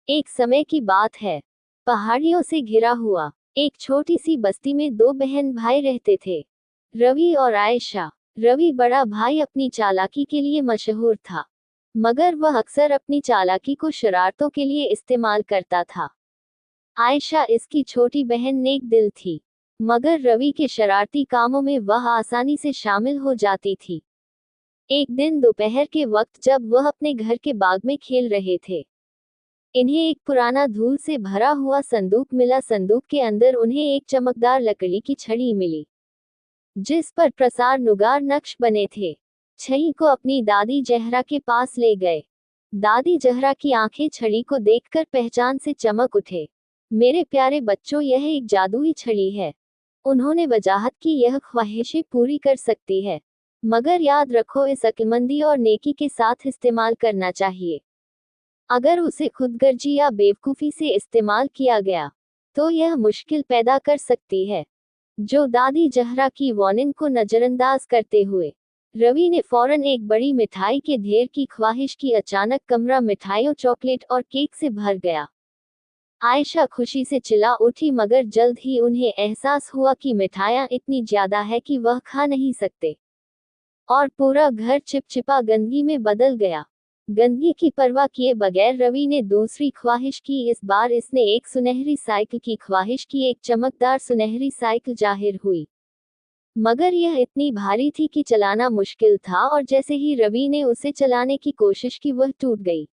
एक समय की बात है। पहाड़ियों से घिरा हुआ एक छोटी सी बस्ती में दो बहन भाई रहते थे, रवि और आयशा। रवि बड़ा भाई अपनी चालाकी के लिए मशहूर था, मगर वह अक्सर अपनी चालाकी को शरारतों के लिए इस्तेमाल करता था। आयशा इसकी छोटी बहन नेक दिल थी, मगर रवि के शरारती कामों में वह आसानी से शामिल हो जाती थी। एक दिन दोपहर के वक्त जब वह अपने घर के बाग में खेल रहे थे, इन्हें एक पुराना धूल से भरा हुआ संदूक मिला। संदूक के अंदर उन्हें एक चमकदार लकड़ी की छड़ी मिली, जिस पर प्रसार नुगार नक्श बने थे। छड़ी को अपनी दादी जहरा के पास ले गए। दादी जहरा की आंखें छड़ी को देखकर पहचान से चमक उठे। मेरे प्यारे बच्चों, यह एक जादुई छड़ी है। उन्होंने वजाहत की, यह ख्वाहिशें पूरी कर सकती है, मगर याद रखो, इस अक्लमंदी और नेकी के साथ इस्तेमाल करना चाहिए। अगर उसे खुदगर्जी या बेवकूफ़ी से इस्तेमाल किया गया तो यह मुश्किल पैदा कर सकती है। जो दादी जहरा की वार्निंग को नज़रअंदाज करते हुए रवि ने फौरन एक बड़ी मिठाई के ढेर की ख्वाहिश की। अचानक कमरा मिठाइयों, चॉकलेट और केक से भर गया। आयशा खुशी से चिल्ला उठी, मगर जल्द ही उन्हें एहसास हुआ कि मिठाइयाँ इतनी ज्यादा है कि वह खा नहीं सकते, और पूरा घर चिपचिपा गंदगी में बदल गया। गंदगी की परवाह किए बगैर रवि ने दूसरी ख्वाहिश की। इस बार इसने एक सुनहरी साइकिल की ख्वाहिश की। एक चमकदार सुनहरी साइकिल जाहिर हुई, मगर यह इतनी भारी थी कि चलाना मुश्किल था, और जैसे ही रवि ने उसे चलाने की कोशिश की, वह टूट गई।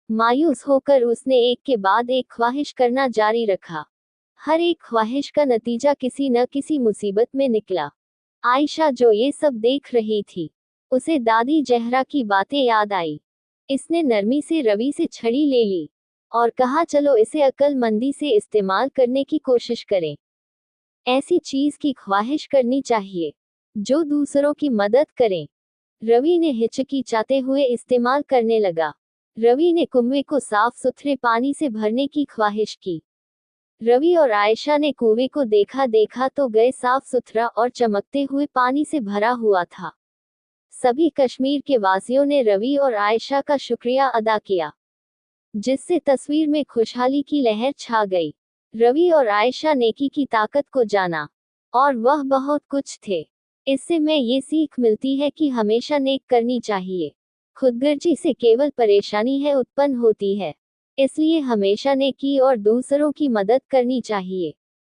मायूस होकर उसने एक के बाद एक ख्वाहिश करना जारी रखा। हर एक ख्वाहिश का नतीजा किसी न किसी मुसीबत में निकला। आयशा, जो ये सब देख रही थी, उसे दादी जहरा की बातें याद आई। इसने नरमी से रवि से छड़ी ले ली और कहा, चलो इसे अक्लमंदी से इस्तेमाल करने की कोशिश करें। ऐसी चीज की ख्वाहिश करनी चाहिए जो दूसरों की मदद करें। रवि ने हिचकिचाते हुए इस्तेमाल करने लगा। रवि ने कुएं को साफ सुथरे पानी से भरने की ख्वाहिश की। रवि और आयशा ने कुएं को देखा तो गए साफ सुथरा और चमकते हुए पानी से भरा हुआ था। सभी कश्मीर के वासियों ने रवि और आयशा का शुक्रिया अदा किया, जिससे तस्वीर में खुशहाली की लहर छा गई। रवि और आयशा नेकी की ताकत को जाना, और वह बहुत कुछ थे। इससे मैं ये सीख मिलती है कि हमेशा नेक करनी चाहिए। खुदगर्जी से केवल परेशानी है उत्पन्न होती है, इसलिए हमेशा नेकी और दूसरों की मदद करनी चाहिए।